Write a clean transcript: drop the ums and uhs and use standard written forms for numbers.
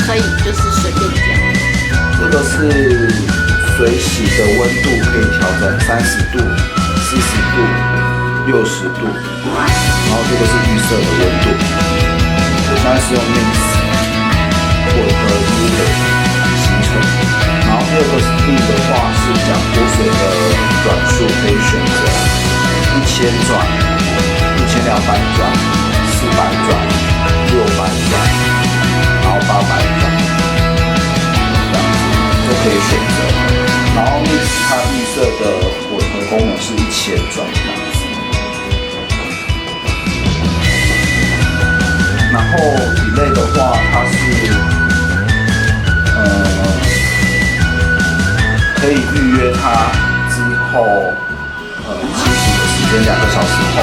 可以就是随便这样。这个是水洗的温度可以调整30度、40度、60度，然后这个是预设的温度。我现在是用 MINI 我的衣的行程，然后第二个 speed 的话是讲脱水的转速可以选择1000转、1200转、400转、600转，然后800转，这样子都可以选择。然后 MINI 它预设的混合功能是1000转这样子。然后delay的话，它是可以预约它之后清洗的时间2个小时后